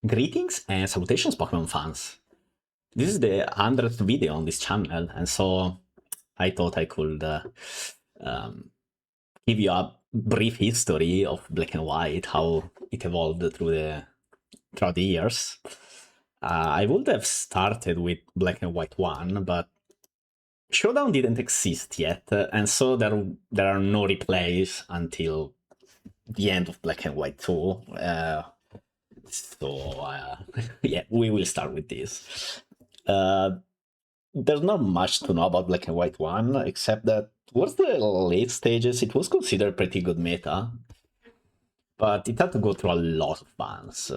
Greetings and salutations, Pokemon fans. This is the 100th video on this channel, and so I thought I could um, give you a brief history of Black and White, how it evolved throughout the years. I would have started with Black and White 1, but Showdown didn't exist yet, and so there are no replays until the end of Black and White 2. Yeah, we will start with this. There's not much to know about Black and White 1, except that towards the late stages, it was considered pretty good meta. But it had to go through a lot of bans.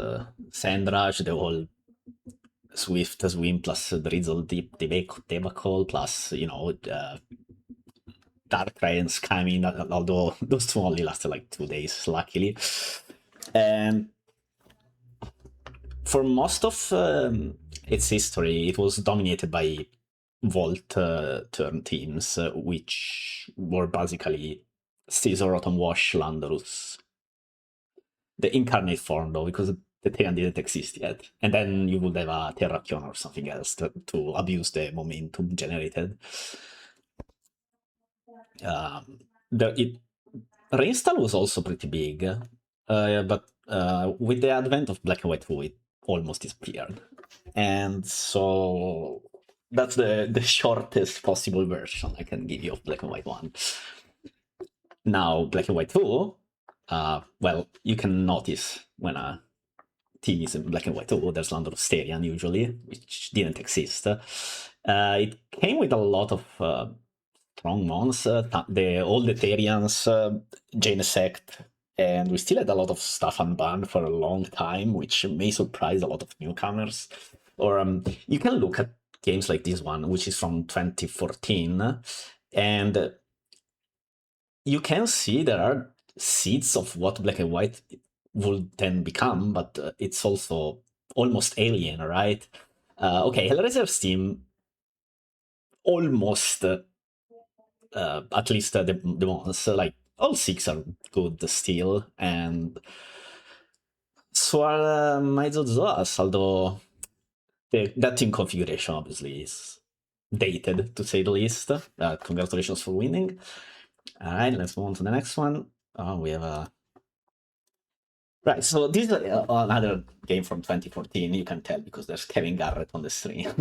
Sandrush, the whole Swift Swim plus Drizzle debacle, plus, Darkrai's coming, although those two only lasted like 2 days, luckily. And for most of its history, it was dominated by Volt turn teams, which were basically Scizor, Rotom Wash, Landorus. The incarnate form, though, because the Terran didn't exist yet. And then you would have a Terrakion or something else to abuse the momentum generated. Reinstall was also pretty big, but with the advent of Black and White 2, it almost disappeared. And so that's the shortest possible version I can give you of Black and White 1. Now, Black and White 2, well, you can notice when a team is in Black and White 2, there's Landorus Therian usually, which didn't exist. It came with a lot of strong mons, all the Therians, Genesect, and we still had a lot of stuff unbanned for a long time, which may surprise a lot of newcomers. Or you can look at games like this one, which is from 2014, and you can see there are seeds of what Black and White would then become, but it's also almost alien, right? Okay, Hellraiser's team almost, at least the ones, like all 6 are good still, and so are Maizozoas, although that team configuration obviously is dated, to say the least. Congratulations for winning. Alright, let's move on to the next one. We have a... Right, so this is another game from 2014, you can tell because there's Kevin Garrett on the screen.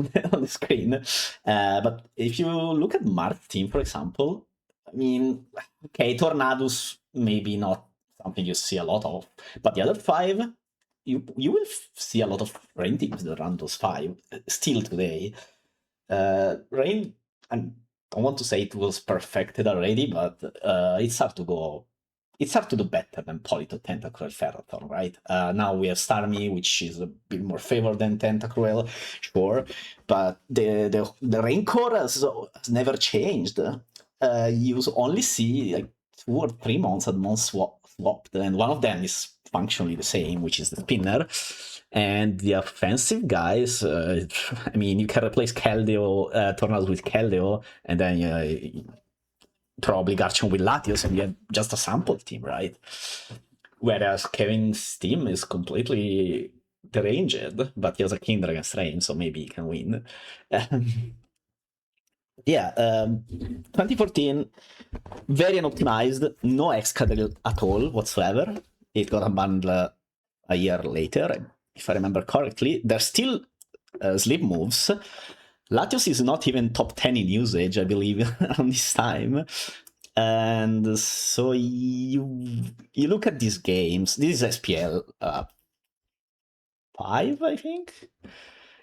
But if you look at Marth's team, for example, I mean, okay, Tornadus maybe not something you see a lot of, but the other 5, you will see a lot of Rain teams that run those 5 still today. Rain, I don't want to say it was perfected already, but it's hard to do better than Politoed, Tentacruel, Ferrothorn, right? Now we have Starmie, which is a bit more favored than Tentacruel, sure, but the Rain core has never changed. You only see like 2 or 3 mons at mon swapped, and one of them is functionally the same, which is the Spinner. And the offensive guys, I mean, you can replace Keldeo, Tornadus with Keldeo, and then probably Garchomp with Latios, and you have just a sample team, right? Whereas Kevin's team is completely deranged, but he has a Kinder against Rain, so maybe he can win. Yeah, 2014, very unoptimized, no Excadrill at all whatsoever. It got unbanned a year later, if I remember correctly. There's still sleep moves. Latios is not even top 10 in usage, I believe, on this time. And so you look at these games. This is SPL 5, I think?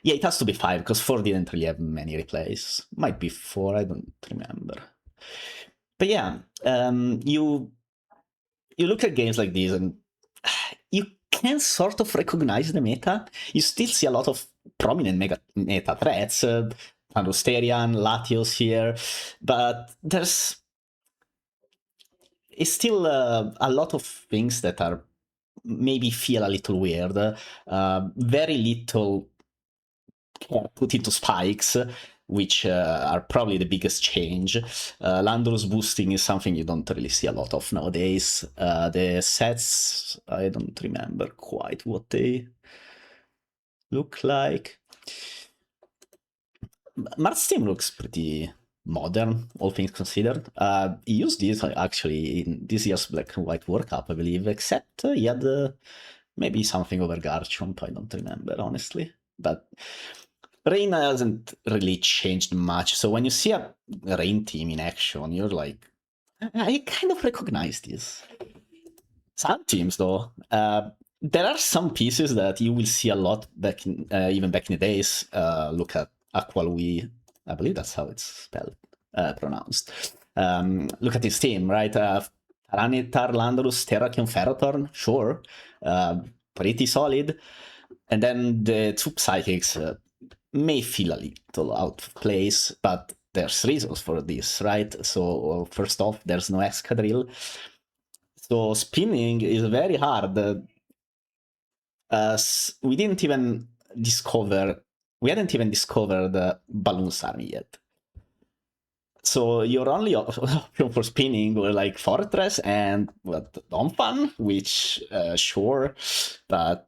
Yeah, it has to be 5, because 4 didn't really have many replays. Might be 4, I don't remember. But yeah, you look at games like these, and you can sort of recognize the meta. You still see a lot of prominent meta threats, Therian, Latios here, but it's still a lot of things that are maybe feel a little weird. Very little care put into spikes, which are probably the biggest change. Landorus boosting is something you don't really see a lot of nowadays. The sets, I don't remember quite what they look like? Mars team looks pretty modern, all things considered. He used this actually in this year's Black and White World Cup, I believe, except he had maybe something over Garchomp, I don't remember, honestly. But Rain hasn't really changed much, so when you see a Rain team in action, you're like, I kind of recognize this. Some teams, though, there are some pieces that you will see a lot back in, even back in the days. Look at Aqualui, I believe that's how it's spelled, pronounced. Look at his team, right? Tyranitar, Landorus, Terrakion, Ferrothorn, sure, pretty solid. And then the two Psychics may feel a little out of place, but there's reasons for this, right? So first off, there's no Excadrill. So spinning is very hard. We hadn't even discovered the Balloons Army yet. So your only option for spinning were like Fortress and Donphan, which sure, but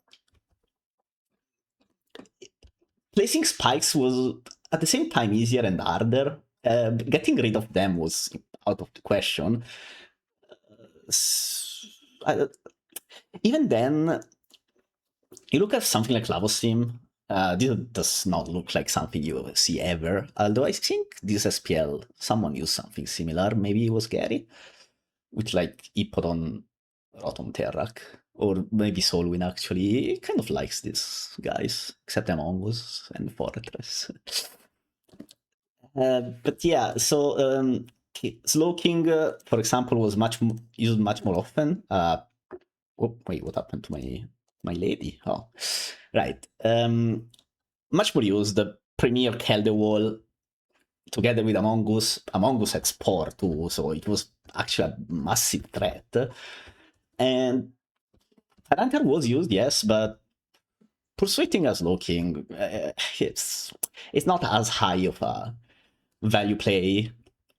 placing spikes was at the same time easier and harder. Getting rid of them was out of the question. Even then, you look at something like Lavosim, this does not look like something you will see ever. Although I think this SPL, someone used something similar. Maybe it was Gary, with like Hippodon Rotom Terrak. Or maybe Solwyn actually. He kind of likes these guys, except Among Us and Fortress. But yeah, so Slowking, for example, was used much more often. Oh, wait, what happened to my lady? Oh, right. Much more used. The Premier Keldewall together with Among Us. Among Us had Spore too, so it was actually a massive threat. And Tyranitar was used, yes, but Pursuiting as Slowking, it's not as high of a value play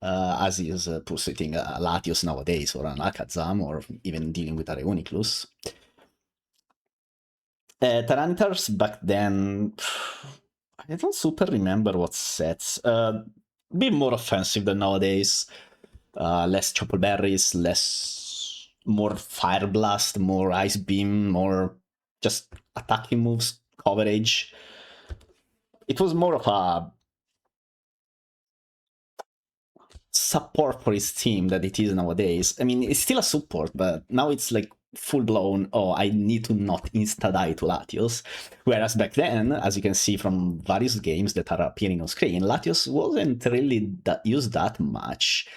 as is Pursuiting a Latios nowadays, or an Alakazam, or even dealing with a Reuniclus. Tyranitars back then, I don't super remember what sets. Be more offensive than nowadays. Less Chople Berries, more Fire Blast, more Ice Beam, more just attacking moves, coverage. It was more of a support for his team that it is nowadays. I mean, it's still a support, but now it's like full-blown, oh, I need to not insta-die to Latios. Whereas back then, as you can see from various games that are appearing on screen, Latios wasn't really used that much.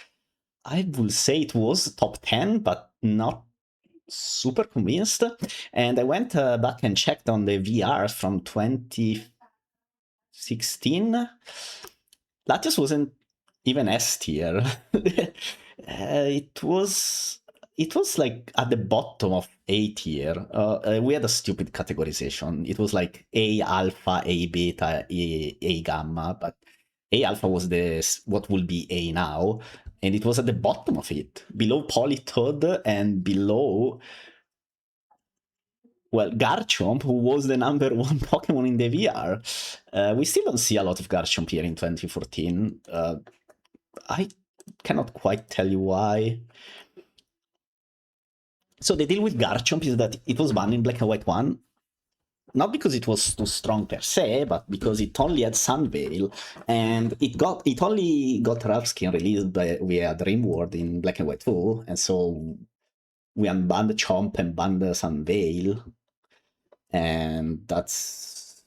I will say it was top 10, but not super convinced. And I went back and checked on the VRs from 2016. Latios wasn't even S tier. It was like at the bottom of A tier. We had a stupid categorization. It was like A alpha, A beta, A gamma, but A alpha was what will be A now, and it was at the bottom of it, below Politoed and below, well, Garchomp, who was the number one Pokemon in the VR. We still don't see a lot of Garchomp here in 2014. I cannot quite tell you why. So the deal with Garchomp is that it was banned in Black and White 1, not because it was too strong per se, but because it only had Sunveil, and it only got Rough Skin released via Dream World in Black and White 2, and so we unbanned Chomp and banned Sunveil, and that's...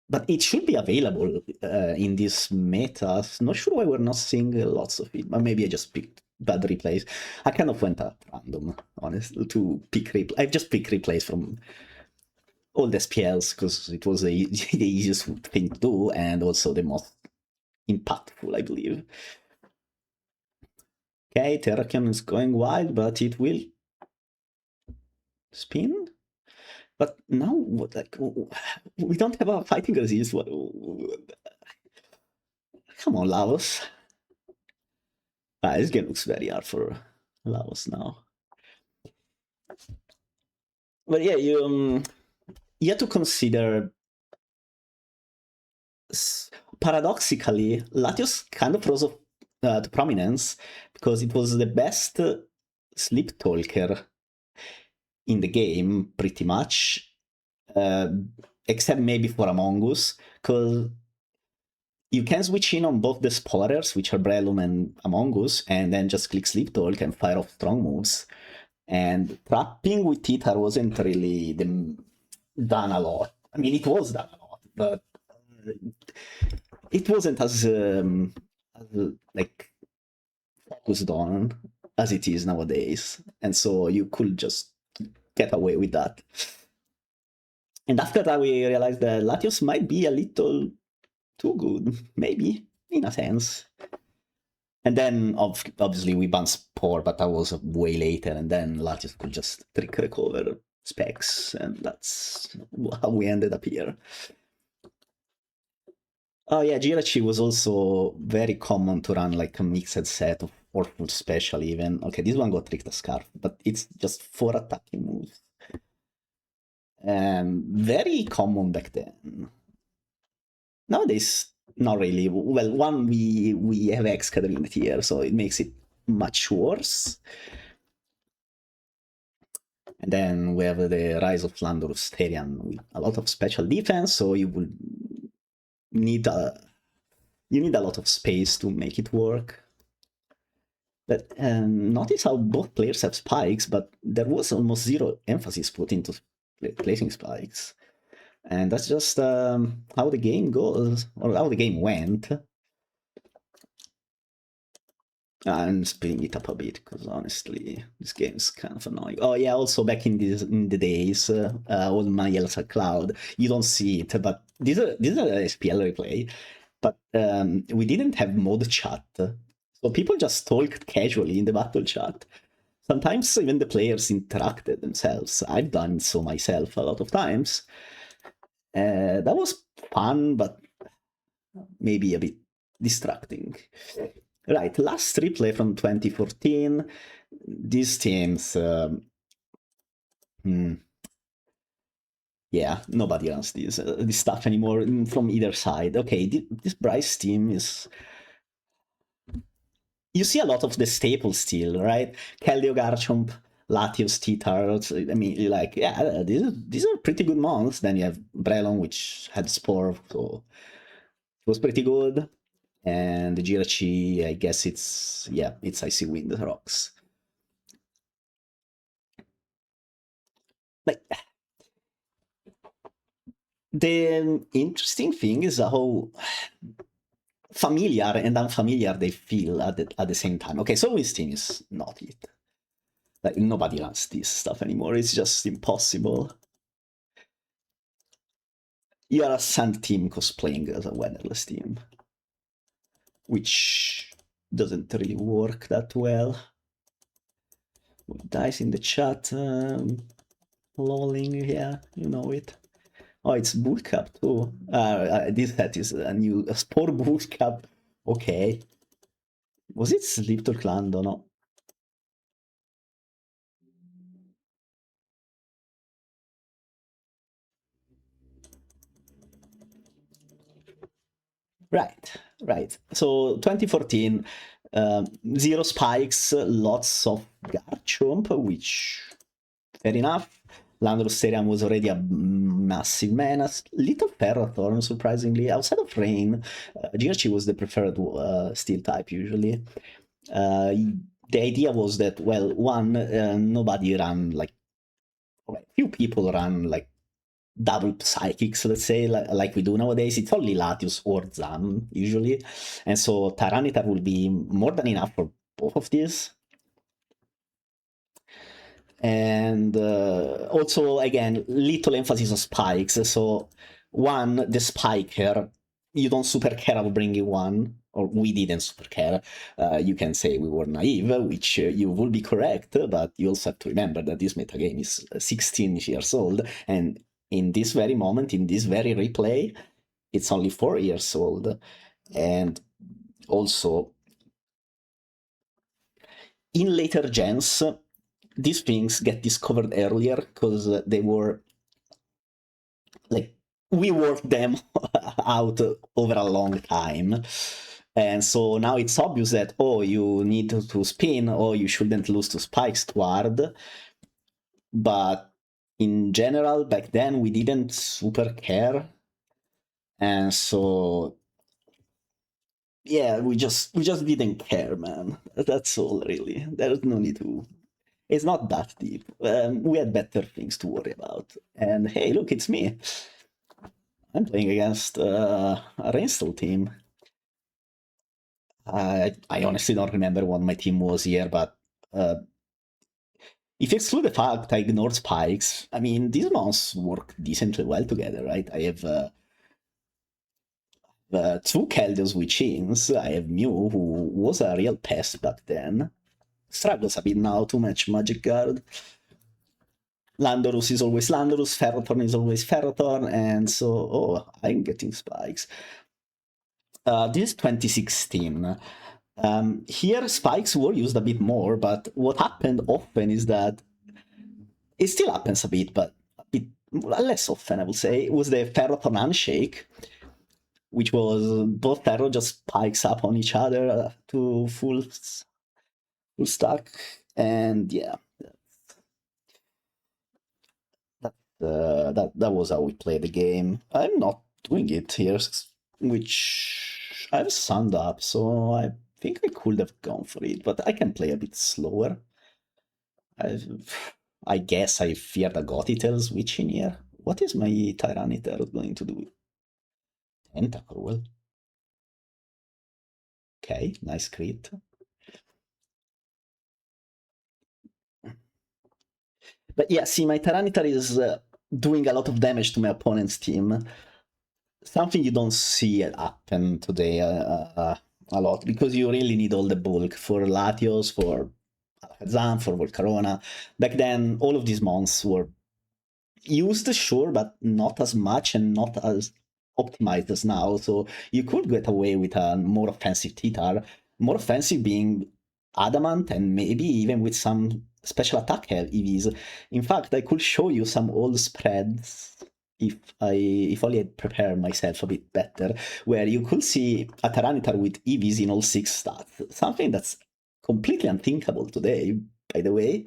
But it should be available in this meta. Not sure why we're not seeing lots of it, but maybe I just picked bad replays. I kind of went at random, honestly, to pick replays. I just picked replays from all the SPLs because it was the easiest thing to do and also the most impactful, I believe. Okay, Terrakion is going wild, but it will spin. But now, like, we don't have a fighting resist. Come on, Lavos. This game looks very hard for Lavos now. But yeah, you have to consider paradoxically, Latios kind of rose to prominence because it was the best sleep talker in the game, pretty much, except maybe for Among Us, because you can switch in on both the spoilers, which are Breloom and Among Us, and then just click Sleep Talk and fire off strong moves. And trapping with Titar wasn't really done a lot. I mean, it was done a lot, but it wasn't as like focused on as it is nowadays, and so you could just get away with that. And after that, we realized that Latios might be a little too good, maybe, in a sense. And then, obviously, we banned Spore, but that was way later, and then Latios could just trick recover specs, and that's how we ended up here. Oh yeah, Jirachi was also very common to run like a mixed set of or full special even. Okay, this one got Ricta Scarf, but it's just 4 attacking moves. Very common back then. Nowadays, not really. Well, one, we have Excadrill here, so it makes it much worse. And then we have the Rise of Landorus Therian with a lot of special defense, so you will need a lot of space to make it work. But notice how both players have spikes, but there was almost zero emphasis put into placing spikes. And that's just how the game goes, or how the game went. I'm speeding it up a bit, because honestly, this game is kind of annoying. Oh yeah, also back in the days, all my Elsa Cloud, you don't see it, but this is a SPL replay, but we didn't have mod chat. So people just talked casually in the battle chat. Sometimes even the players interacted themselves. I've done so myself a lot of times. That was fun, but maybe a bit distracting. Right, last replay from 2014. These teams... yeah, nobody runs this stuff anymore from either side. Okay, this Bryce team is... You see a lot of the staples still, right? Keldeo, Garchomp, Latios, Titar. I mean, like, yeah, these are pretty good mons. Then you have Breloom, which had Spore, so it was pretty good. And the Jirachi, I guess it's Icy Wind Rocks. Like, the interesting thing is how familiar and unfamiliar they feel at the same time. Okay, so Winston is not it. Like, nobody runs this stuff anymore. It's just impossible. You are a Sand team cosplaying as a Weatherless team, which doesn't really work that well. Dice in the chat, lolling, yeah, you know it. Oh, it's Bootcap too. This set is a new Spore Bootcap. Okay. Was it Sleep Talk Land or no? Right. So 2014, zero spikes, lots of Garchomp, which fair enough. Landorus Therian was already a massive menace. Little Ferrothorn, surprisingly. Outside of Rain, Jirachi was the preferred steel type usually. The idea was that, well, one, nobody ran like... few people run like double psychics, let's say, like we do nowadays. It's only Latios or Zam usually, and so Tyranitar will be more than enough for both of these. And also, again, little emphasis on spikes. So one, the spiker, you don't super care about bringing one, or we didn't super care. You can say we were naive, which you will be correct, but you also have to remember that this metagame is 16 years old, and in this very moment, in this very replay, it's only 4 years old. And also, in later gens, these things get discovered earlier because they were like, we worked them out over a long time. And so now it's obvious that, oh, you need to spin, or you shouldn't lose to spikes too hard. But in general, back then, we didn't super care. And so, yeah, we just didn't care, man. That's all, really. There's no need to... It's not that deep. We had better things to worry about. And hey, look, it's me. I'm playing against a Rainstorm team. I honestly don't remember what my team was here, but if you exclude the fact I ignored spikes, I mean, these mounts work decently well together, right? I have two Keldios with chains. I have Mew, who was a real pest back then. Struggles a bit now, too much Magic Guard. Landorus is always Landorus, Ferrothorn is always Ferrothorn, and so, oh, I'm getting spikes. This is 2016. Here, spikes were used a bit more, but what happened often is that it still happens a bit, but a bit less often, I would say. It was the Ferrothorn Handshake, which was both Ferro just spikes up on each other to full stack, and yeah, that was how we played the game. I'm not doing it here, which I've sunned up, so I think I could have gone for it, but I can play a bit slower. I guess I fear the Gothitelle switch in here. What is my Tyranitar going to do? Tentacruel. Okay, nice crit. But yeah, see, my Tyranitar is doing a lot of damage to my opponent's team. Something you don't see happen today a lot, because you really need all the bulk for Latios, for Alakazam, for Volcarona. Back then, all of these mons were used, sure, but not as much and not as optimized as now. So you could get away with a more offensive T-Tar, more offensive being Adamant, and maybe even with some special attack EVs. In fact, I could show you some old spreads if only I'd prepared myself a bit better, where you could see a Tyranitar with EVs in all 6 stats, something that's completely unthinkable today, by the way.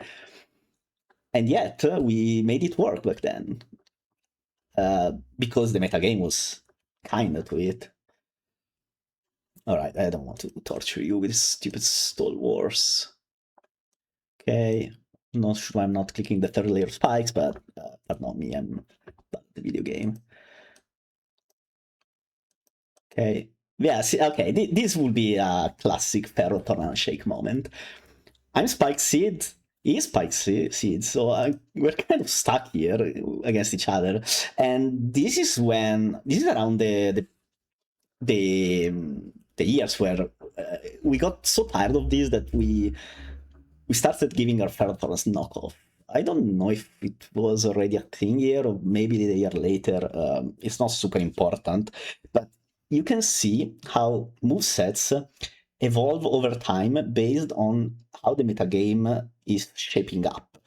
And yet, we made it work back then, because the metagame was kind to it. Alright, I don't want to torture you with stupid Stall Wars. Okay, not sure I'm not clicking the 3rd layer spikes, but not me, I'm bad at the video game. Okay, yeah, see, okay, this will be a classic Ferrothorn Handshake moment. I'm Spike Seed, he's Spike Seed, so we're kind of stuck here against each other. And this is around the years where we got so tired of this that we started giving our Ferrothorns knockoff. I don't know if it was already a thing here or maybe the year later. It's not super important, but you can see how movesets evolve over time based on how the metagame is shaping up.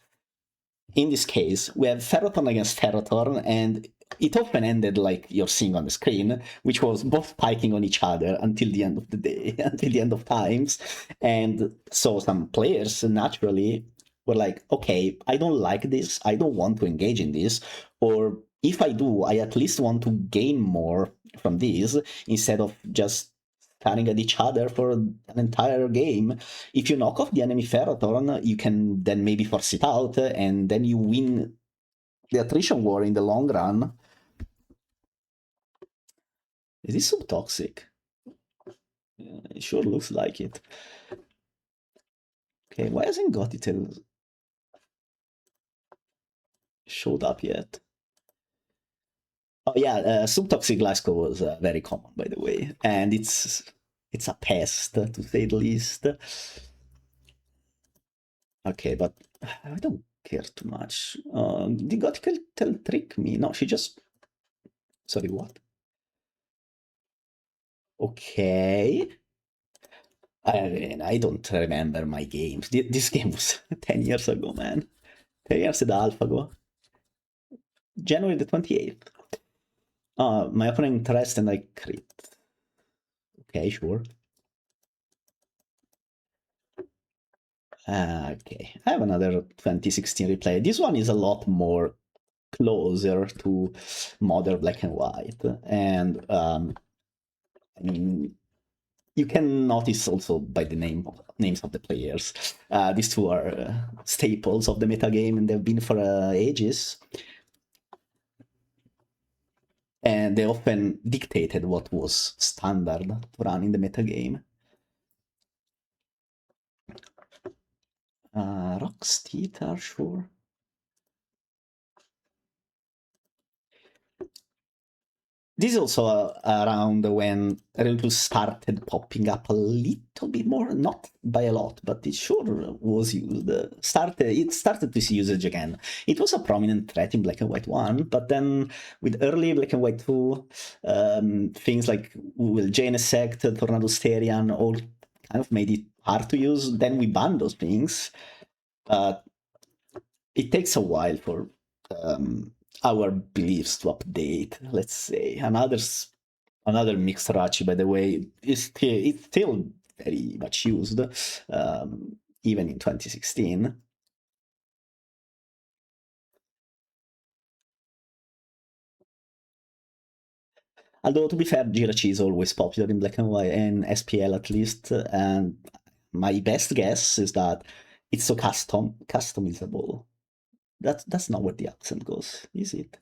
In this case, we have Ferrothorn against Ferrothorn, and it often ended like you're seeing on the screen, which was both piking on each other until the end of the day, until the end of times. And so some players naturally were like, okay, I don't like this, I don't want to engage in this, or if I do, I at least want to gain more from this instead of just staring at each other for an entire game. If you knock off the enemy Ferrothorn, you can then maybe force it out, and then you win the attrition war in the long run. Is this so toxic? Yeah, it sure looks like it. Okay, why hasn't Gothitelle showed up yet? Oh yeah, subtoxic Glasgow was very common, by the way, and it's a pest, to say the least. Okay, but I don't care too much. Did Gothitelle trick me? No, she just... Sorry, what? Okay. I mean, I don't remember my games. This game was 10 years ago, man. 10 years at AlphaGo. January the 28th. My opponent interest and I crit. Okay, sure. Okay, I have another 2016 replay. This one is a lot more closer to modern black and white, and I mean, you can notice also by the names of the players. These two are staples of the metagame, and they've been for ages. And they often dictated what was standard to run in the metagame. Rocks Theta, sure. This is also around when Religious started popping up a little bit more, not by a lot, but it sure was used. It started to see usage again. It was a prominent threat in Black and White 1, but then with early Black and White 2, things like Genesect, Tornado Sterian, all kind of made it hard to use. Then we banned those things. It takes a while for our beliefs to update. Let's say another mixed Rachi, by the way, it's still very much used, even in 2016. Although, to be fair, Jirachi is always popular in black and white, and SPL at least, and my best guess is that it's so customizable. That's not where the accent goes, is it?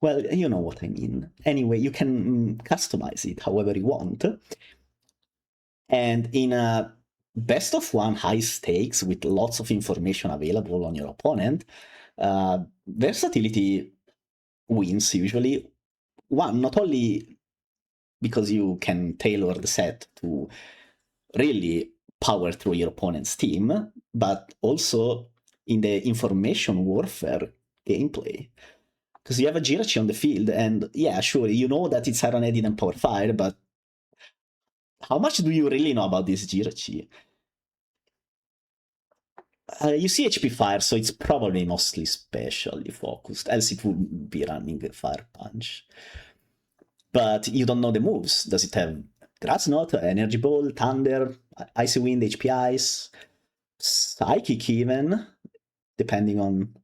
Well, you know what I mean. Anyway, you can customize it however you want. And in a best of one high stakes with lots of information available on your opponent, versatility wins usually. One, not only because you can tailor the set to really power through your opponent's team, but also in the information warfare gameplay. Because you have a Jirachi on the field, and yeah, sure, you know that it's Iron Edit and Power Fire, but how much do you really know about this Jirachi? You see HP Fire, so it's probably mostly specially focused, else it would be running Fire Punch. But you don't know the moves. Does it have Grass Knot, Energy Ball, Thunder, Icy Wind, HP Ice, Psychic even, depending on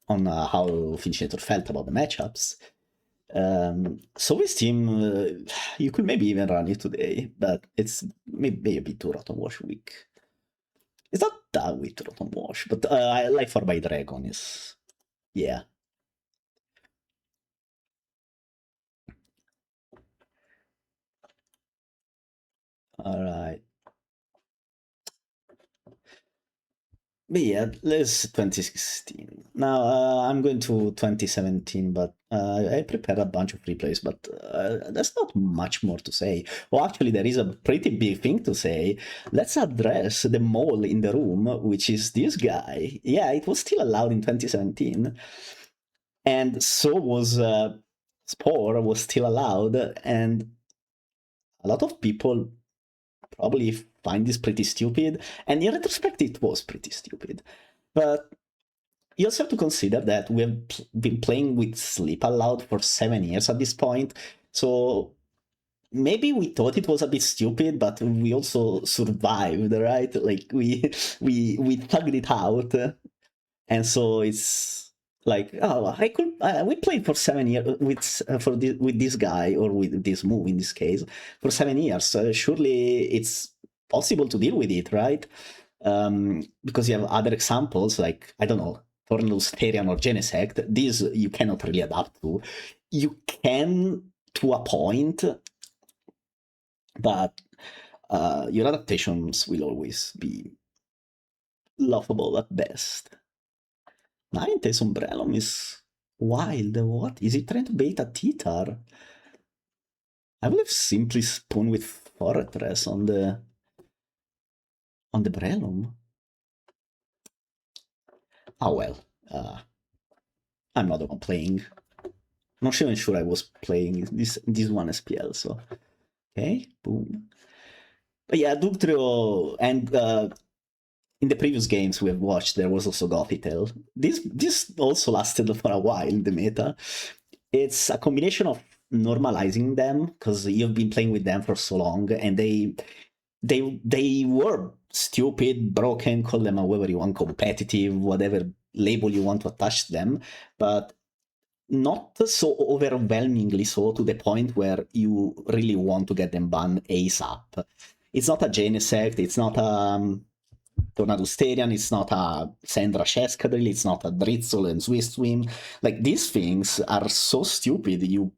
how Finchinator felt about the matchups. So this team, you could maybe even run it today, but it's maybe a bit too Rotom Wash weak. It's not that weak to Rotom Wash, but I like 4x Dragon is, yeah. All right. But yeah, let's 2016. Now I'm going to 2017, but I prepared a bunch of replays, but there's not much more to say. Well, actually, there is a pretty big thing to say. Let's address the mole in the room, which is this guy. Yeah, it was still allowed in 2017. And so was Spore was still allowed, and a lot of people probably find this pretty stupid, and in retrospect it was pretty stupid. But you also have to consider that we have been playing with Sleep Allowed for 7 years at this point, so maybe we thought it was a bit stupid, but we also survived, right? Like we thugged it out, and so it's like, oh, we played for 7 years with this guy, or with this move in this case, for 7 years. Surely it's possible to deal with it, right? Because you have other examples like, I don't know, Tornado Sterian or Genesect. These you cannot really adapt to. You can to a point, but your adaptations will always be laughable at best. Ninetales Umbrellum is wild. What? Is it trying to bait a Titar? I would have simply Spoon with Fortress on the Brellum. Oh well. I'm not the one playing. I'm not even sure I was playing this one SPL, so. Okay, boom. But yeah, Dugtrio and in the previous games we have watched, there was also Gothitelle. This also lasted for a while in the meta. It's a combination of normalizing them because you've been playing with them for so long, and they were stupid, broken, call them however you want, competitive, whatever label you want to attach them, but not so overwhelmingly so to the point where you really want to get them banned ASAP. It's not a Genesect, it's not a Tornadus Therian, it's not a Sendrash Escadrille, it's not a Dritzel and Swim. Like, these things are so stupid, you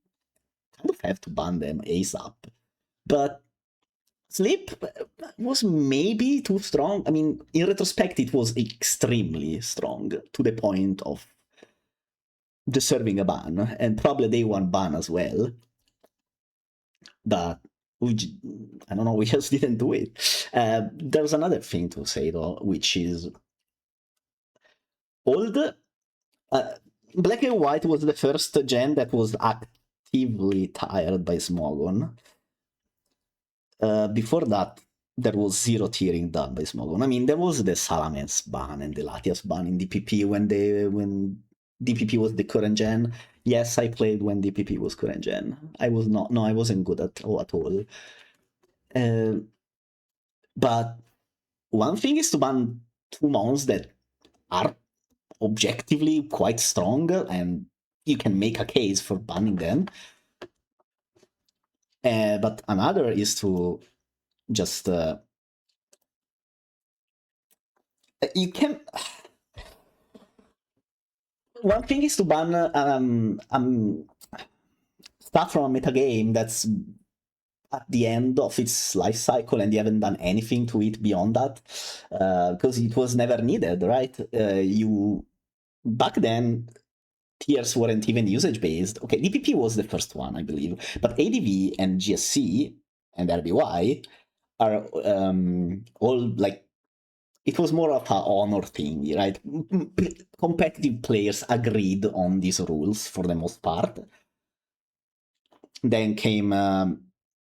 kind of have to ban them ASAP. But Sleep was maybe too strong. I mean, in retrospect, it was extremely strong to the point of deserving a ban, and probably a day one ban as well. But I don't know, we just didn't do it. There's another thing to say though, which is old. Black and White was the first gen that was actively tired by Smogon. Before that, there was zero tiering done by Smogon. I mean, there was the Salamence ban and the Latias ban in DPP when DPP was the current gen. Yes, I played when DPP was current gen. I wasn't good at all. But one thing is to ban 2 mons that are objectively quite strong, and you can make a case for banning them. But another is to just you can. One thing is to ban stuff from a metagame that's at the end of its life cycle and you haven't done anything to it beyond that, because it was never needed, right? Back then, tiers weren't even usage based. Okay, DPP was the first one, I believe, but ADV and GSC and RBY are all like, it was more of a honor thing, right? Competitive players agreed on these rules for the most part. Then came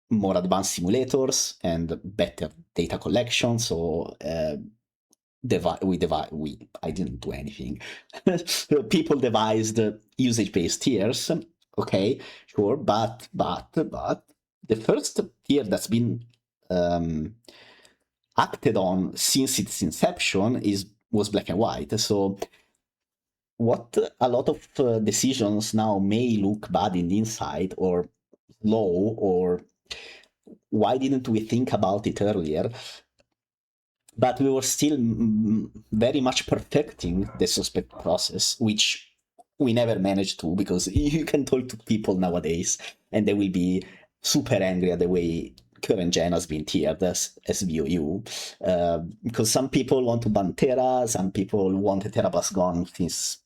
more advanced simulators and better data collection. So I didn't do anything. People devised usage-based tiers. Okay, sure, but the first tier that's been acted on since its inception was Black and White. So what a lot of decisions now may look bad in the inside or slow, or why didn't we think about it earlier? But we were still very much perfecting the suspect process, which we never managed to, because you can talk to people nowadays and they will be super angry at the way current gen has been tiered as VOU, because some people want to ban Terra, some people want the Terra Pass gone since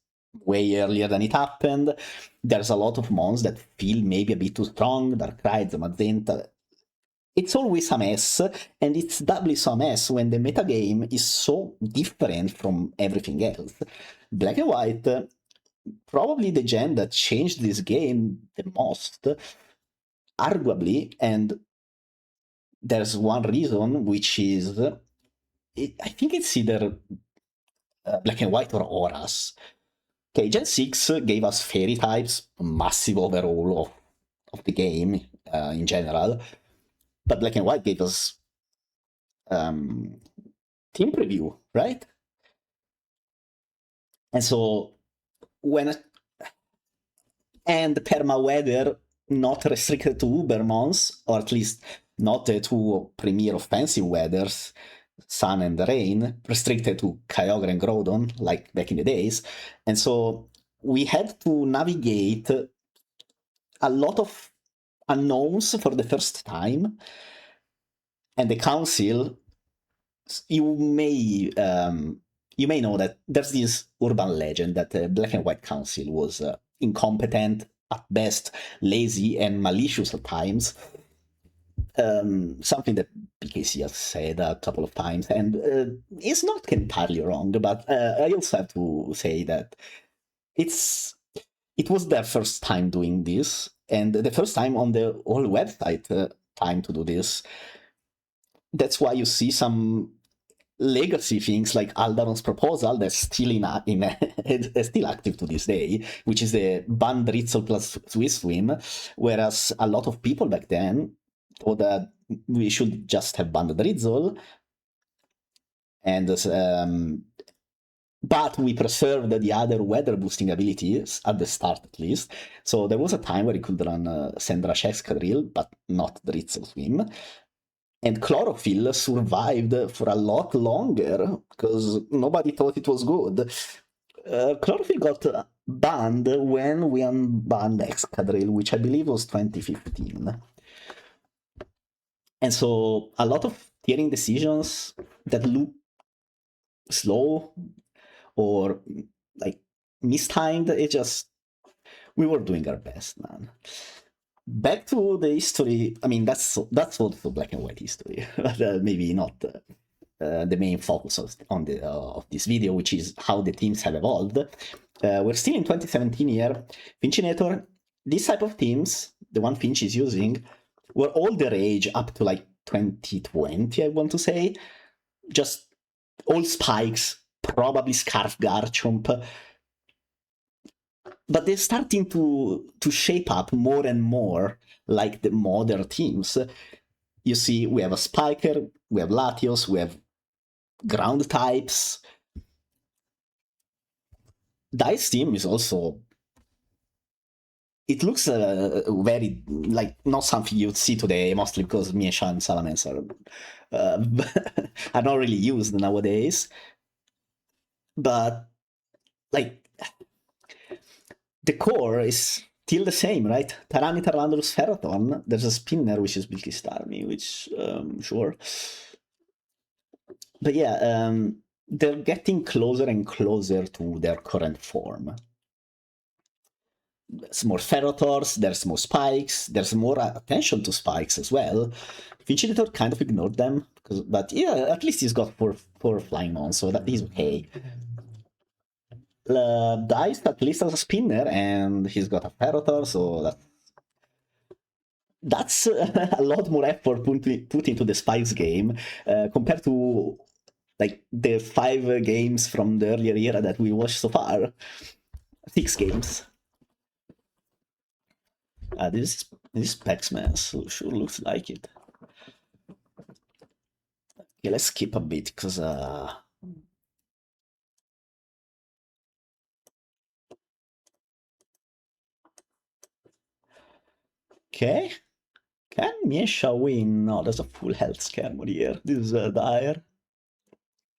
way earlier than it happened. There's a lot of mons that feel maybe a bit too strong, Darkrai, Zamazenta. It's always a mess, and it's doubly so a mess when the metagame is so different from everything else. Black and White, probably the gen that changed this game the most, arguably, and there's one reason, which is, I think it's either Black and White or Auras. Okay, Gen 6 gave us fairy types, massive overhaul of the game in general, but Black and White gave us team preview, right? And so and perma weather not restricted to Ubermons, or at least not the two premier offensive weathers, Sun and Rain, restricted to Kyogre and Groudon, like back in the days. And so we had to navigate a lot of unknowns for the first time. And the council, you may know that there's this urban legend that the Black and White Council was incompetent, at best lazy, and malicious at times. Something that BKC has said a couple of times, and it's not entirely wrong, but I also have to say that it was their first time doing this, and the first time on the whole website time to do this. That's why you see some legacy things like Aldaron's proposal that's still is still active to this day, which is the ban Dritzel plus Swiss Swim, whereas a lot of people back then thought that we should just have banned Dritzel, and but we preserved the other weather boosting abilities at the start at least. So there was a time where you could run Sendrash Excadrill, but not Dritzel Swim. And Chlorophyll survived for a lot longer because nobody thought it was good. Chlorophyll got banned when we unbanned Excadrill, which I believe was 2015. And so a lot of tiering decisions that look slow or like mistimed, it just, we were doing our best, man. Back to the history. I mean, that's also black and white history, but maybe not the main focus of this video, which is how the teams have evolved. We're still in 2017 here. Finchinator, this type of teams, the one Finch is using, were all the rage up to like 2020, I want to say. Just all spikes, probably Scarf Garchomp. But they're starting to shape up more and more like the modern teams. You see, we have a Spiker, we have Latios, we have ground types. Dice team is also... It looks very, like, not something you'd see today, mostly because Miesha and Salamence are not really used nowadays. But, like... the core is still the same, right? Tyranitar, Landorus, Ferrothorn. There's a spinner, which is Bilkist Army, which, sure. But yeah, they're getting closer and closer to their current form. There's more Ferrothors, there's more Spikes, there's more attention to Spikes as well. Finchinator kind of ignored them, but yeah, at least he's got four flying on, so that is okay. Dice at least has a spinner, and he's got a Ferrothor, so that's a lot more effort put into the Spikes game compared to like the 5 games from the earlier era that we watched so far. 6 games. This Paxman sure looks like it. Okay, let's skip a bit because okay. Can Miesha win? No, there's a full health scam here. This is dire.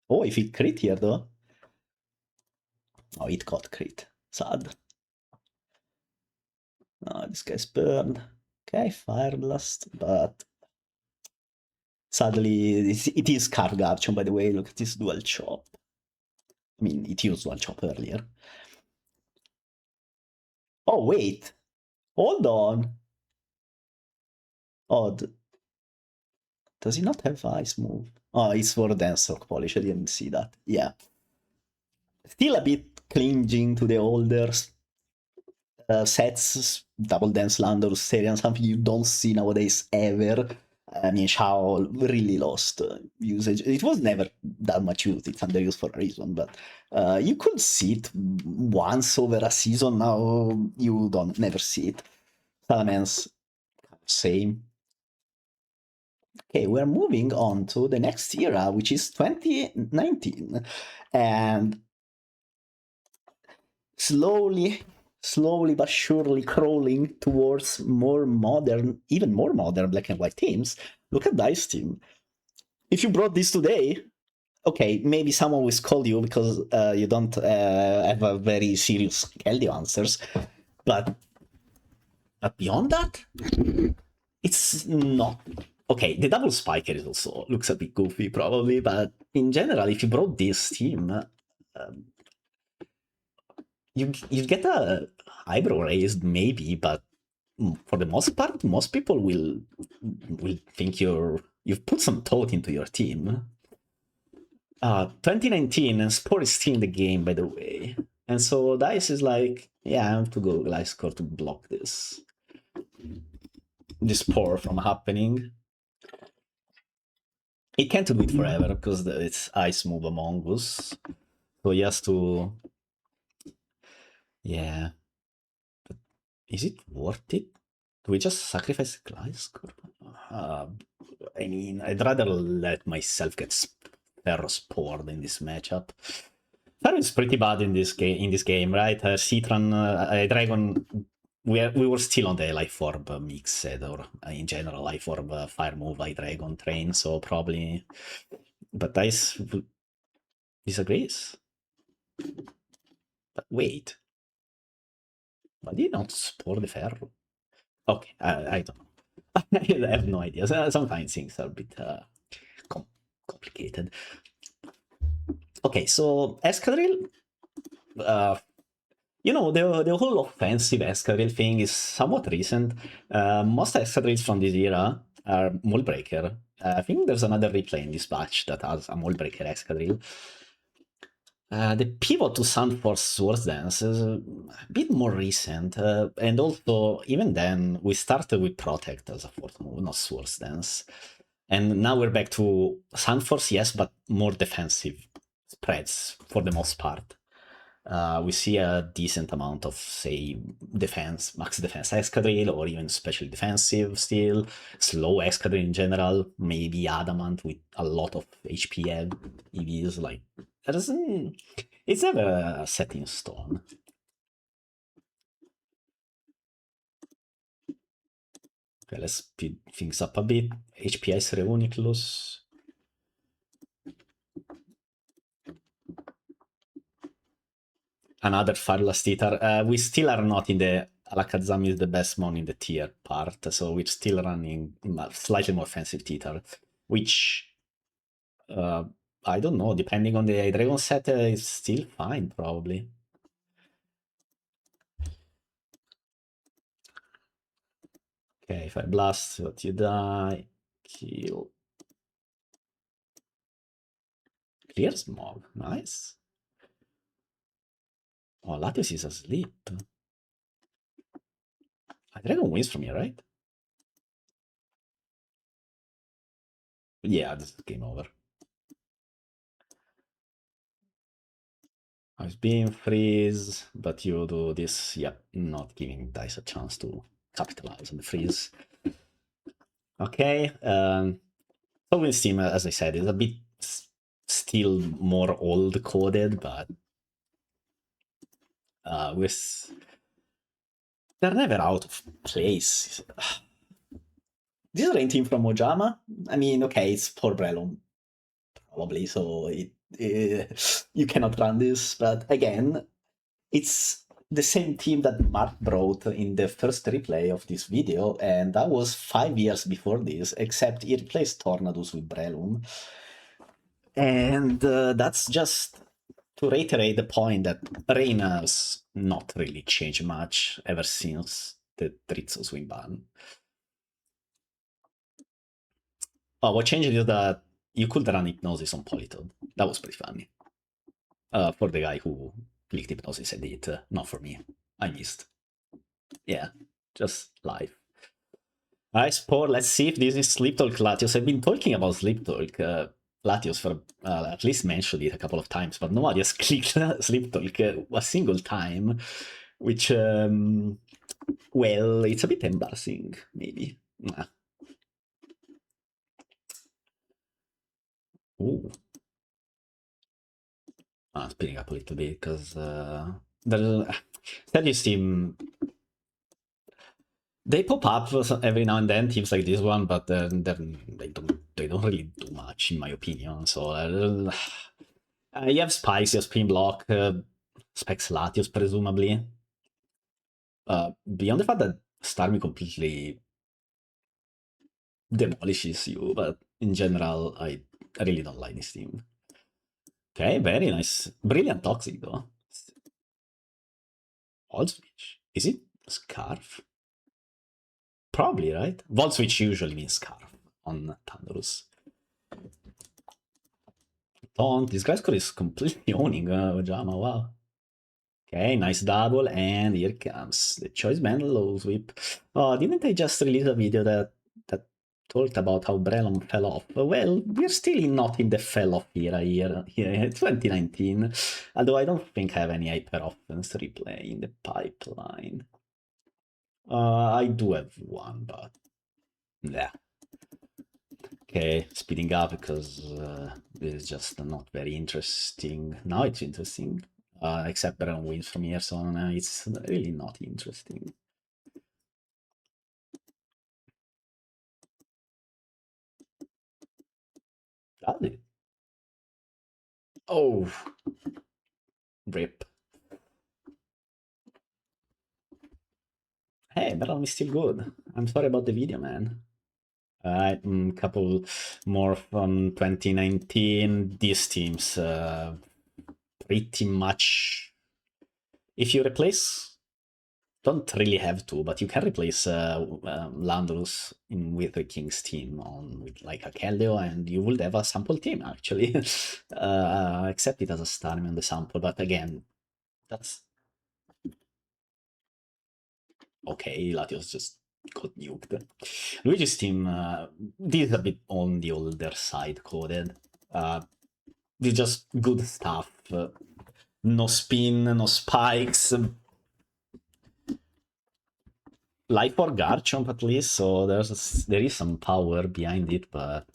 Oh, if it crit here though. Oh, it got crit. Sad. No, this guy's burned. Okay, Fire Blast, but sadly, it is Cargarchon, by the way. Look at this dual chop. I mean, it used dual chop earlier. Oh, wait. Hold on. Odd. Does he not have Ice move? Oh, it's for Dance Rock Polish. I didn't see that. Yeah. Still a bit clinging to the older sets. Double Dance Landor, Serian, something you don't see nowadays ever. I mean, Shao really lost usage. It was never that much used. It's underused for a reason, but you could see it once over a season. Now you don't never see it. Salamence, same. Okay, we're moving on to the next era, which is 2019, and slowly but surely crawling towards more modern, even more modern black and white teams. Look at Dice Team. If you brought this today, okay, maybe someone will scold you because you don't have a very serious Keldeo answers, but beyond that, it's not... Okay, the double spiker is also looks a bit goofy probably, but in general, if you brought this team, you get a eyebrow raised maybe, but for the most part, most people will think you've put some thought into your team. 2019, and Spore is still in the game, by the way, and so Dice is like, yeah, I have to go Gliscor to block this Spore from happening. It can't do it forever because it's Ice move Among Us. So he has to... Yeah. But is it worth it? Do we just sacrifice Gliscor? I mean, I'd rather let myself get Ferrospored in this matchup. Ferro is pretty bad in this game, right? Citran, Dragon, we were still on the Life Orb mix, or in general, Life Orb, Fire Move, Dragon train, so probably... But Dice disagrees. But wait. Why did you not spore the Ferro? Okay, I don't know. I have no idea. Sometimes things are a bit complicated. Okay, so Escadrille, you know, the whole offensive Escadrille thing is somewhat recent. Most Escadrilles from this era are Moldbreaker. I think there's another replay in this batch that has a Moldbreaker Escadrille. The pivot to Sandforce Swords Dance is a bit more recent, and also, even then, we started with Protect as a fourth move, not Swords Dance. And now we're back to Sandforce, yes, but more defensive spreads for the most part. We see a decent amount of, say, defense, max defense Escadrille, or even special defensive still, slow Escadrille in general, maybe Adamant with a lot of HP EVs, like, it's never set in stone. Okay, let's speed things up a bit. HPS Reuniclus. Another Fireless Theater. We still are not in the Alakazam is the best mon in the tier part, so we're still running slightly more offensive Theater, which I don't know, depending on the Dragon set, is still fine, probably. Okay, if I blast, what you die, kill. Clear Smog, nice. Oh, Latios is asleep. Dragon wins from here, right? Yeah, this is game over. I was being freeze, but you do this, yep, not giving dice a chance to capitalize on the freeze. Okay, Sovereign Steam, as I said, is a bit still more old coded, but with they're never out of place. This rain team from Ojama, I mean, okay, it's poor Brelum, probably, so you cannot run this, but again, it's the same team that Mark brought in the first replay of this video, and that was 5 years before this, except he replaced Tornadus with Breloom. And that's just to reiterate the point that Rain has not really changed much ever since the Tritzo swing ban. Oh, what changed is that you could run Hypnosis on Politoed. That was pretty funny. For the guy who clicked Hypnosis and did it, not for me. I missed. Yeah, just live. Nice Paul, let's see if this is Sleep Talk Latios. I've been talking about Sleep Talk Latios for at least mentioned it a couple of times, but nobody has clicked Sleep Talk a single time, which, well, it's a bit embarrassing, maybe. Nah. Ooh. Speeding up a little bit, because there's Steam, they pop up every now and then, teams like this one, but they don't really do much, in my opinion. So you have Spikes, you have Spin Block, Specs Latios, presumably. Beyond the fact that Starmie completely demolishes you, but in general, I really don't like this team. Okay, very nice. Brilliant Toxic, though. Volt Switch. Is it Scarf? Probably, right? Volt Switch usually means Scarf on Thunderous. Don't. This Gliscor is completely owning Ojama, wow. Okay, nice double, and here comes the Choice Band Low Sweep. Oh, didn't I just release a video that talked about how Brelon fell off. Well, we're still not in the fell off era here 2019. Although I don't think I have any hyper offense replay in the pipeline. I do have one, but yeah. Okay, speeding up because this is just not very interesting. Now it's interesting. Except Brelon wins from here, so it's really not interesting. Does it? Oh, rip. Hey, Brelon is still good. I'm sorry about the video, man. Alright, couple more from 2019. These teams, pretty much. If you replace, don't really have to, but you can replace Landorus with the King's team with like Akelio, and you would have a sample team actually. Except it has a Starmie on the sample, but again, that's okay. Latios just got nuked. Luigi's team, this is a bit on the older side coded. It's just good stuff. No spin, no spikes. Life for Garchomp at least, so there is some power behind it, but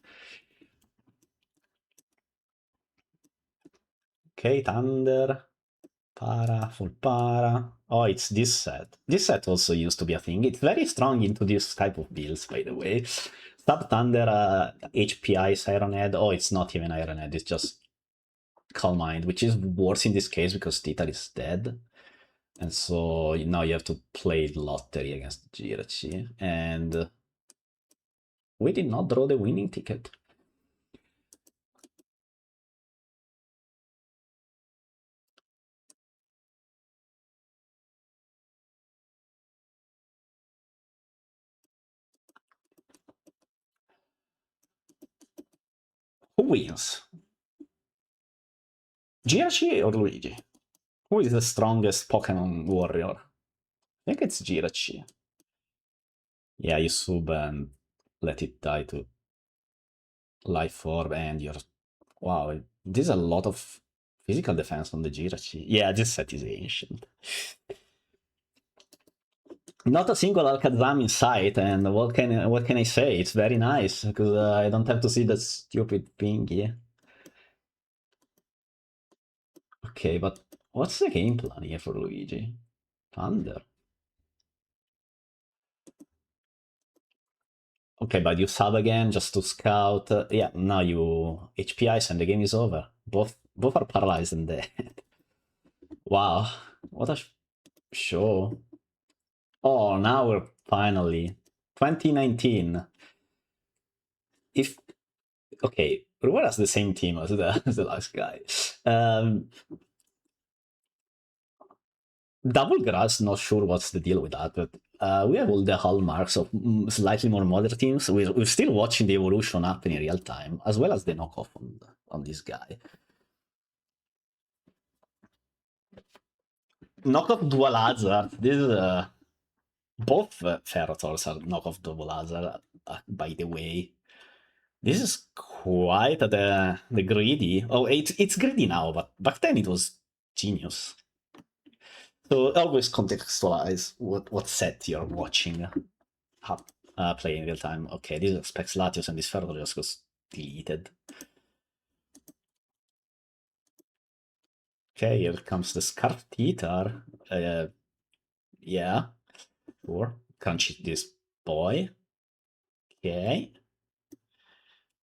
okay, Thunder, Para, full Para. Oh, it's this set. This set also used to be a thing. It's very strong into this type of builds, by the way. Sub Thunder, HPI, Iron Head. Oh, it's not even Iron Head, it's just Calm Mind, which is worse in this case because Tita is dead. And so now you have to play lottery against Jirachi. And we did not draw the winning ticket. Who wins? Jirachi or Luigi? Who is the strongest Pokemon warrior? I think it's Jirachi. Yeah, you sub and let it die to Life Orb and you're... Wow, there's a lot of physical defense on the Jirachi. Yeah, this set is ancient. Not a single Alakazam in sight, and what can I say? It's very nice, because I don't have to see that stupid pingy. Okay, but what's the game plan here for Luigi? Thunder. Okay, but you sub again just to scout. Yeah, now you HPIs and the game is over. Both are paralyzed and dead. Wow, what a show. Oh, now we're finally 2019. If okay, Ruber has the same team as the last guy. Double Grass, not sure what's the deal with that, but we have all the hallmarks of slightly more modern teams. We're still watching the evolution happen in real time, as well as the knockoff on this guy. Knockoff Dual Hazard. This is both Ferrotors are knockoff Double Hazard, by the way. This is quite the greedy. Oh, it's greedy now, but back then it was genius. So always contextualize what set you're watching play in real time. Okay, this expects Latios and this Ferro just goes deleted. Okay, here comes the Scarf Teeter. Yeah, sure. Can't cheat this boy. Okay.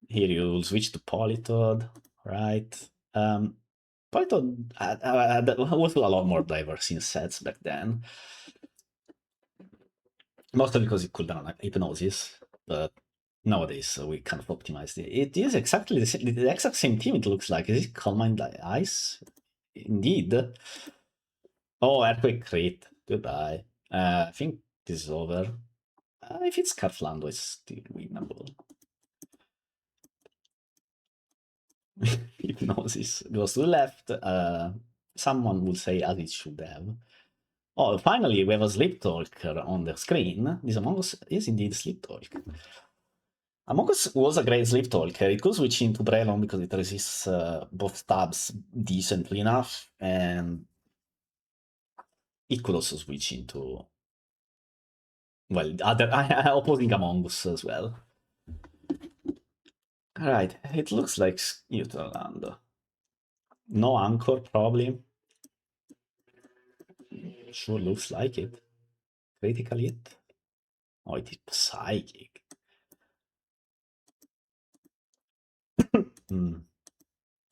Here you'll switch to Politoed, right? Politoed was a lot more diverse in sets back then. Mostly because it could run Hypnosis, but nowadays we kind of optimized it. It is exactly the exact same team, it looks like. Is it Calm Mind Ice? Indeed. Oh, Earthquake Crit. Goodbye. I think this is over. If it's Scarflando, it's still winnable. Hypnosis goes to the left. Someone would say as it should have. Oh, finally, we have a Sleep Talker on the screen. This Among Us is indeed Sleep Talk. Among Us was a great sleep talker. It could switch into Brelon because it resists both tabs decently enough, and it could also switch into, well, other opposing Among Us as well. Alright, it looks like Scutterland. No Anchor, probably. Sure looks like it. Critical hit. Oh, it is Psychic.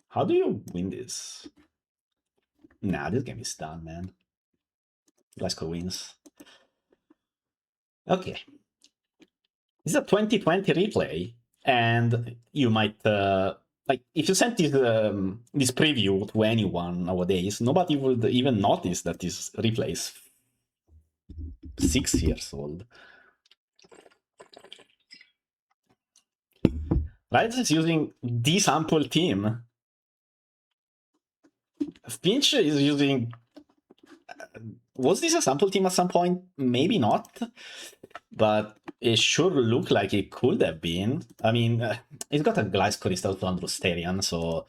How do you win this? Nah, this game is done, man. Glasgow wins. Okay. This is a 2020 replay, and you might like if you sent this preview to anyone nowadays, nobody would even notice that this replay is 6 years old. Right, is using the sample team. Finch is using. Was this a sample team at some point? Maybe not, but it sure looked like it could have been. I mean, it's got a Glyce Crystal to Androsterian, so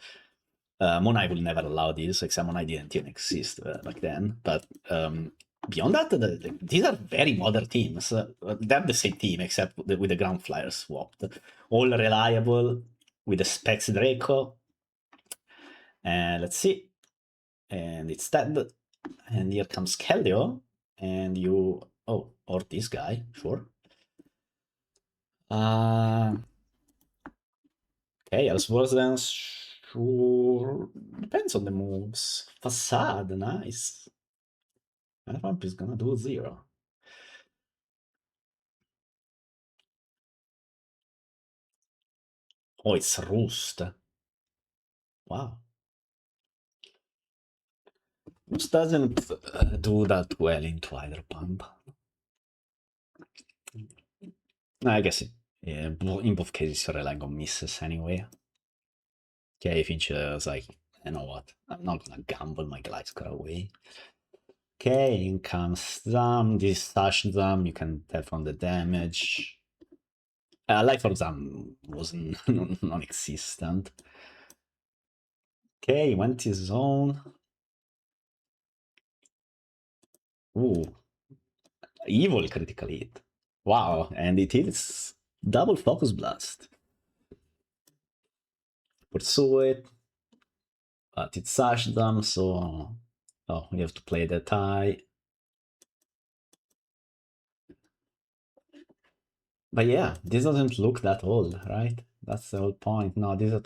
Monai will never allow this, except Monai didn't even exist back then. But beyond that, these are very modern teams. They're the same team, except with the Ground Flyer swapped. All reliable, with the Specs Draco. And let's see. And it's dead. And here comes Keldeo. And you... Oh, or this guy, sure. Okay, Ellsworth then, sure. Depends on the moves. Facade, nice. Ramp is gonna do 0. Oh, it's Roost. Wow. Roost doesn't do that well into either pump. I guess yeah, in both cases you're relying on misses anyway. Okay, Finch is like, you know what? I'm not gonna gamble my Glycecar away. Okay, in comes Zam. This Sash Zam, you can tell from the damage. Life for Zam was non-existent. Okay, went his zone. Ooh. Evil critical hit. Wow, and it is double Focus Blast. Pursue it. But it sashed them, so... Oh, we have to play the tie. But yeah, this doesn't look that old, right? That's the whole point. No, this is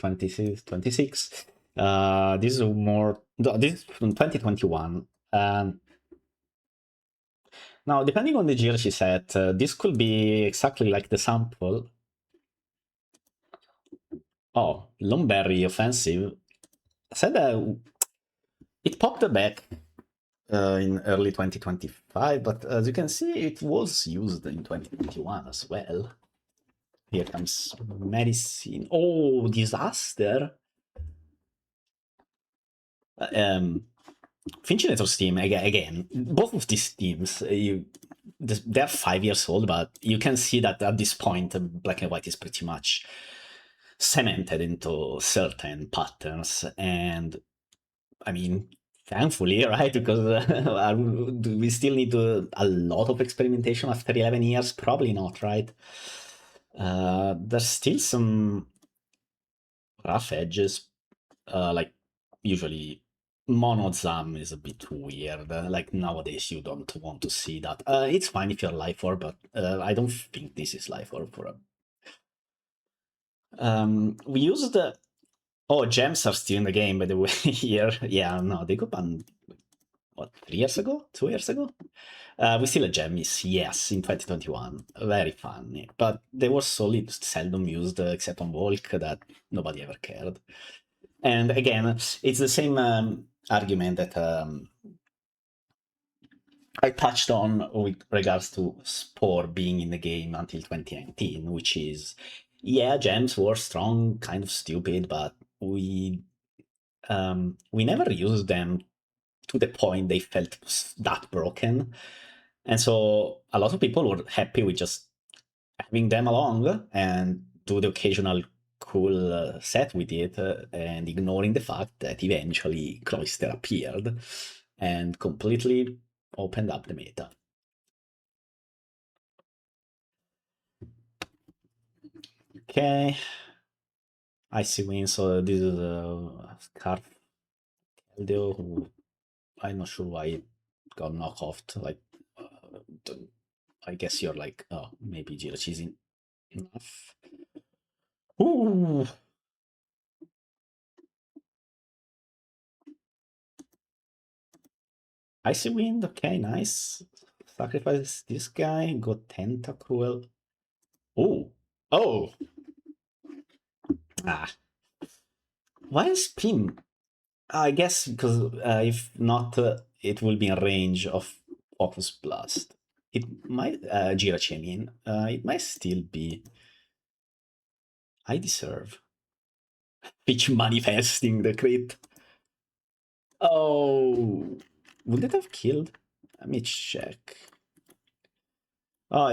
26. This is more... This is from 2021. Now, depending on the Jirchi set, this could be exactly like the sample. Oh, Lomberry offensive. I said that it popped back in early 2025, but as you can see, it was used in 2021 as well. Here comes Medicine. Oh, Disaster! Finchinator's team, again, both of these teams, they're 5 years old, but you can see that at this point, Black and White is pretty much cemented into certain patterns, and I mean, thankfully, right? Because do we still need a lot of experimentation after 11 years? Probably not, right? There's still some rough edges, like usually mono Zam is a bit weird. Like nowadays, you don't want to see that. It's fine if you're Life Orb, but I don't think this is Life Orb for a... We used the... Oh, gems are still in the game, by the way, here. Yeah, no, they got banned, what, 3 years ago? 2 years ago? We still had Gemmies, yes, in 2021. Very funny. But they were solely seldom used, except on Volk, that nobody ever cared. And again, it's the same argument that I touched on with regards to Spore being in the game until 2019, which is, yeah, gems were strong, kind of stupid, but we never used them to the point they felt that broken. And so a lot of people were happy with just having them along, and do the occasional cool set with it, and ignoring the fact that eventually Cloyster appeared and completely opened up the meta. Okay, Icy Wind, so this is Scarf Keldeo, who I'm not sure why it got knocked off. Like, I guess you're like, oh, maybe Jirachi isn't enough. Ooh. Icy Wind, okay, nice. Sacrifice this guy, got Tentacruel. Oh, oh. Ah. Why is Spin? I guess because if not, it will be in range of Focus Blast. It might, Jirachi, I mean, it might still be. I deserve. Pitch manifesting the crit. Oh, would it have killed? Let me check. Oh,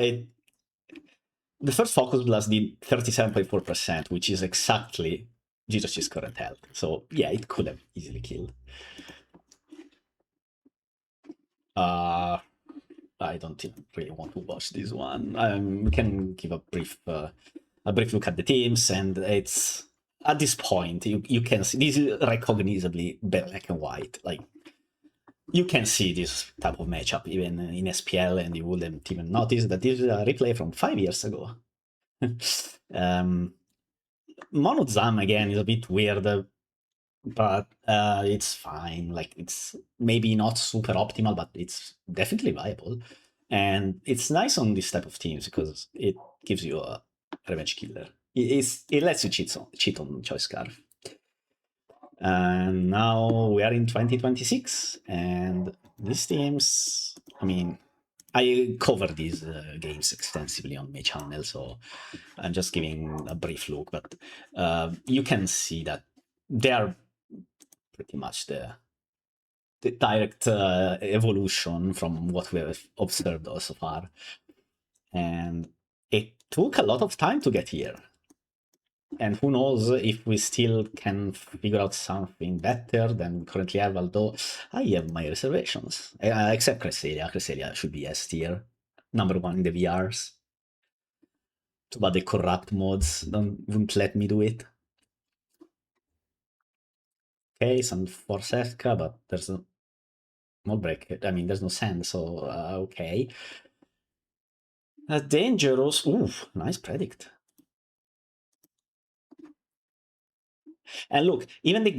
the first Focus Blast did 37.4%, which is exactly Jirachi's current health. So yeah, it could have easily killed. I don't even really want to watch this one. We can give a brief look at the teams, and it's at this point you can see this is recognizably black and white. Like, you can see this type of matchup even in SPL, and you wouldn't even notice that this is a replay from 5 years ago. Monozam again is a bit weird, but it's fine. Like, it's maybe not super optimal, but it's definitely viable. And it's nice on this type of teams because it gives you a revenge killer. It lets you cheat on Choice Scarf. And now we are in 2026, and these teams, I mean, I cover these games extensively on my channel, so I'm just giving a brief look, but you can see that they are pretty much the direct evolution from what we have observed so far. And it took a lot of time to get here. And who knows if we still can figure out something better than we currently have, although I have my reservations. Except Cresselia. Cresselia should be S tier. Number 1 in the VRs. Too bad the corrupt mods wouldn't let me do it. Okay, some Forseska, but there's no break. I mean, there's no sand, so okay. Dangerous. Ooh, nice predict. And look, even the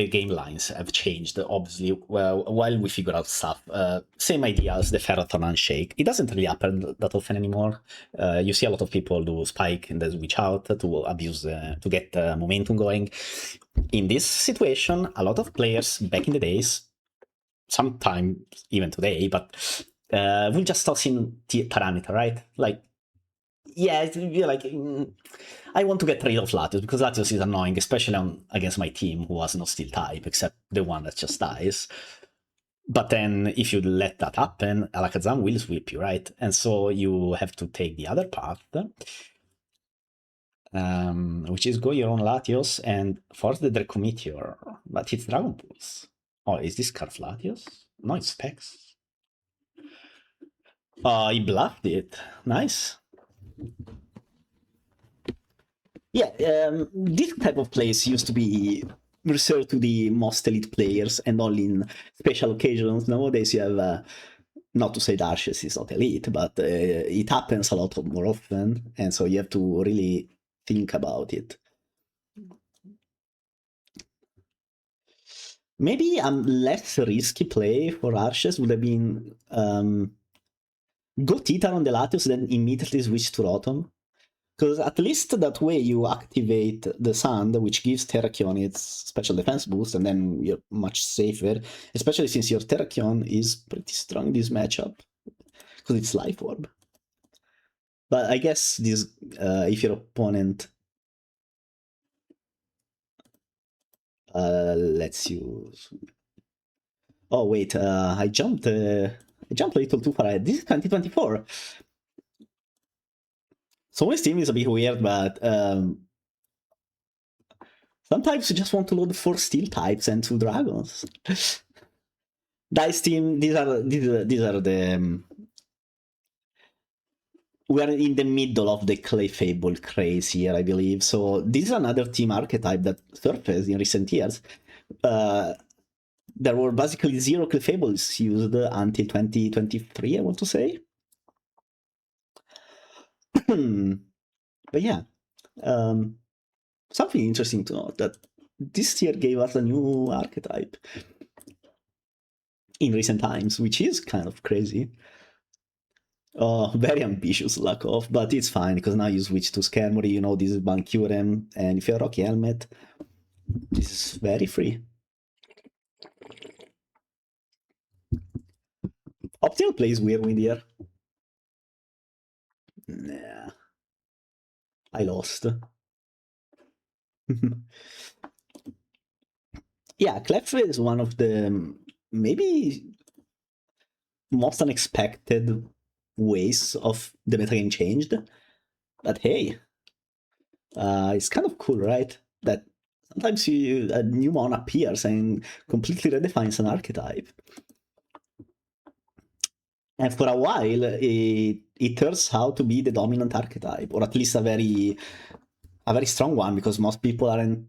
game lines have changed, obviously, well, while we figure out stuff. Same idea as the Ferrothorn Handshake. It doesn't really happen that often anymore. You see a lot of people do spike and then switch out to abuse, to get momentum going. In this situation, a lot of players back in the days, sometimes even today, but will just toss in parameter, right? Like, yeah, like, I want to get rid of Latios because Latios is annoying, especially against my team who has no steel type except the one that just dies. But then if you let that happen, Alakazam will sweep you, right? And so you have to take the other path, which is go your own Latios and force the Draco Meteor, but it's Dragon Pulse. Oh, is this Scarf Latios? No, it's Specs. He bluffed it. Nice. Yeah, this type of plays used to be reserved to the most elite players and only in special occasions. Nowadays you have, not to say Darcius is not elite, but it happens a lot more often, and so you have to really think about it. Maybe a less risky play for Arceus would have been go Titan on the Latios, then immediately switch to Rotom. Because at least that way you activate the Sand, which gives Terrakion its special defense boost, and then you're much safer, especially since your Terrakion is pretty strong in this matchup, because it's Life Orb. But I guess this, if your opponent lets you... Oh wait, I jumped a little too far. This is 2024. Someone's team is a bit weird, but sometimes you just want to load 4 steel types and 2 dragons. Dice team, these are the we are in the middle of the Clefable craze here, I believe. So this is another team archetype that surfaced in recent years. There were basically 0 Clefables used until 2023, I want to say. But yeah, something interesting to note that this year gave us a new archetype in recent times, which is kind of crazy. Oh, very ambitious, lack of, but it's fine because now you switch to Skarmory, you know, this is Bancurem, and if you're Rocky Helmet, this is very free. Optimal plays Whirlwind here. Nah. I lost. Yeah, Clef is one of the maybe most unexpected ways of the metagame changed. But hey, it's kind of cool, right? That sometimes a new mon appears and completely redefines an archetype. And for a while, it turns out to be the dominant archetype, or at least a very strong one, because most people aren't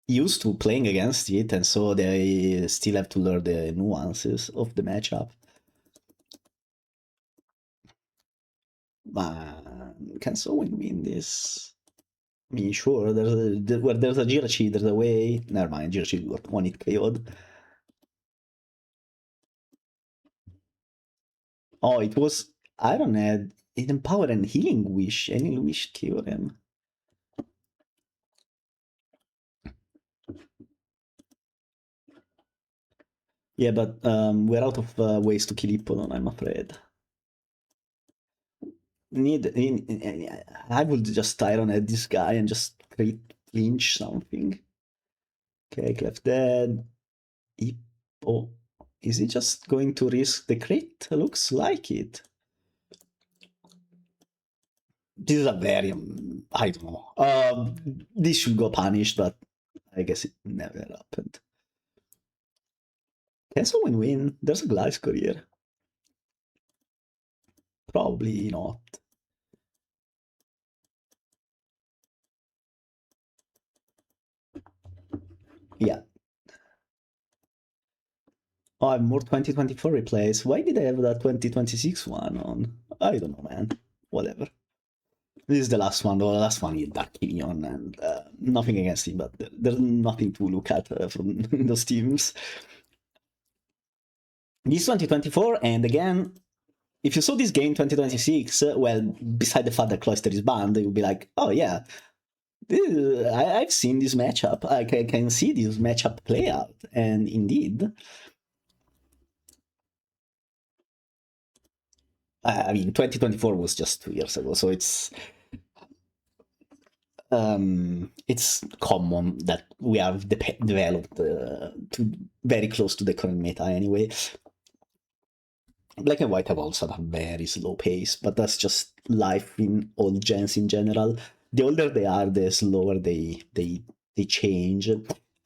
used to playing against it, and so they still have to learn the nuances of the matchup. Can Soin win this? I mean, sure, where there's a Jirachi, there's a way. Never mind, Jirachi got 1-hit KO'd. Oh, it was Iron Head. It empowered and Healing Wish. Any wish killed him. Yeah, but we're out of ways to kill Hippodon, I'm afraid. I would just Iron Head this guy and just crit flinch something. Okay, Clef dead. Hippo. Is he just going to risk the crit? Looks like it. This is a very, I don't know. This should go punished, but I guess it never happened. Can someone win? There's a Gliscor here. Probably not. Yeah. Oh, I have more 2024 replays. Why did I have that 2026 one on? I don't know, man. Whatever. This is the last one. The last one is Darkinion, and nothing against him, but there's nothing to look at from those teams. This 2024, and again, if you saw this game 2026, well, beside the fact that Cloyster is banned, you would be like, oh yeah, I've seen this matchup. I can see this matchup play out, and indeed. I mean, 2024 was just 2 years ago, so it's common that we have developed to very close to the current meta anyway. Black and White have also had a very slow pace, but that's just life in all gens in general. The older they are, the slower they change,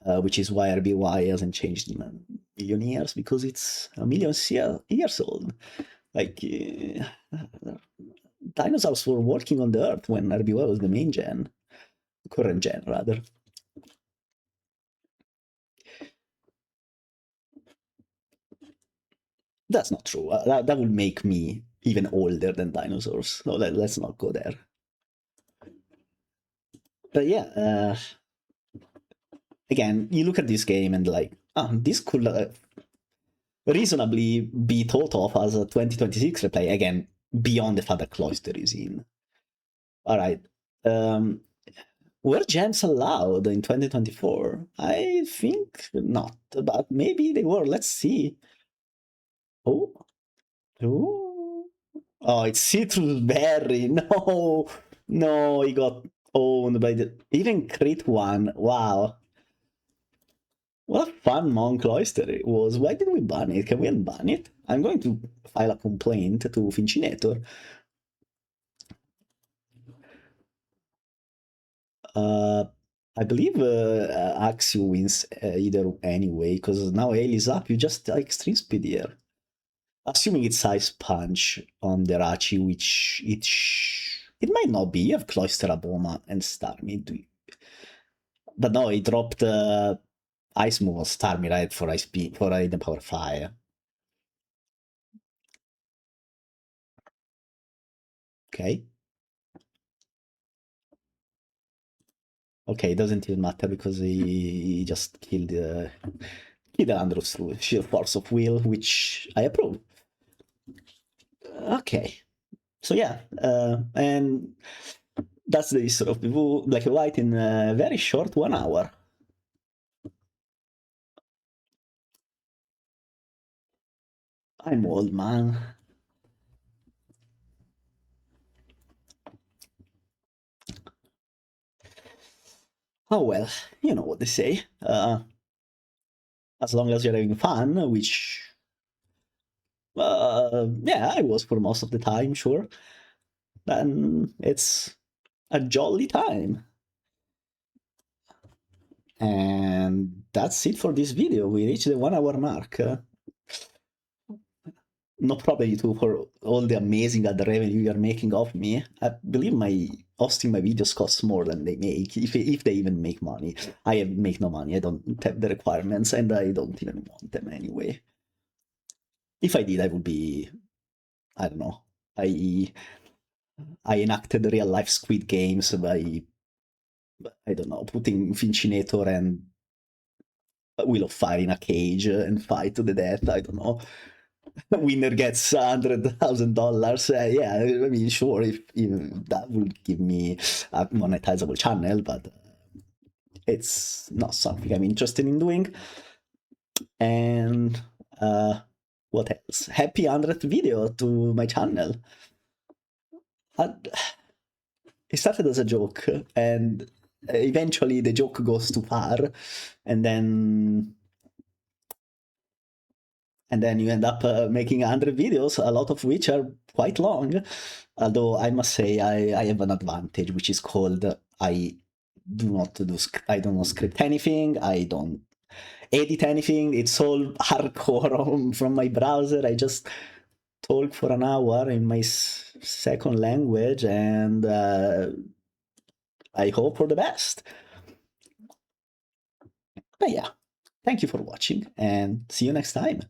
which is why RBY hasn't changed in a million years, because it's a million years old. Like, dinosaurs were walking on the earth when RBY was the main gen. Current gen, rather. That's not true. That would make me even older than dinosaurs. So let's not go there. But yeah, again, you look at this game and like, this could reasonably be thought of as a 2026 replay. Again, beyond the fact that Cloyster is in. All right. Were gems allowed in 2024? I think not, but maybe they were. Let's see. Oh, it's Citrus Berry. No, he got owned by even crit one. Wow. What a fun Mon Cloyster it was. Why didn't we ban it? Can we unban it? I'm going to file a complaint to Fincinator. I believe Axio wins either anyway, because now Ale is up. You just extreme speed here. Assuming it's Ice Punch on the Rachi, which it might not be. You have Cloister Aboma and Starmie. But no, he dropped Ice Move on Starmie, right? For Ice P for Hidden Power Fire. Okay. Okay, it doesn't even matter because he just killed Andros through sheer force of will, which I approve. Okay. So yeah, and that's the history of Black and White in a very short 1 hour. I'm old, man. Oh well, you know what they say. As long as you're having fun, which, yeah, I was for most of the time, sure. Then it's a jolly time. And that's it for this video. We reached the 1 hour mark. No problem, you two, for all the amazing ad revenue you're making off me. I believe my hosting my videos costs more than they make, if they even make money. I make no money. I don't have the requirements, and I don't even want them anyway. If I did, I would be, I don't know. I enacted real life Squid Games by, I don't know, putting Finchinator and Wheel of Fire in a cage and fight to the death. I don't know. Winner gets $100,000. Yeah, I mean, sure, if that would give me a monetizable channel, but it's not something I'm interested in doing. And what else? Happy 100th video to my channel. It started as a joke, and eventually the joke goes too far, and then you end up making 100 videos, a lot of which are quite long. Although I must say I have an advantage, which is called I don't script anything. I don't edit anything. It's all hardcore from my browser. I just talk for an hour in my second language, and I hope for the best. But yeah, thank you for watching, and see you next time.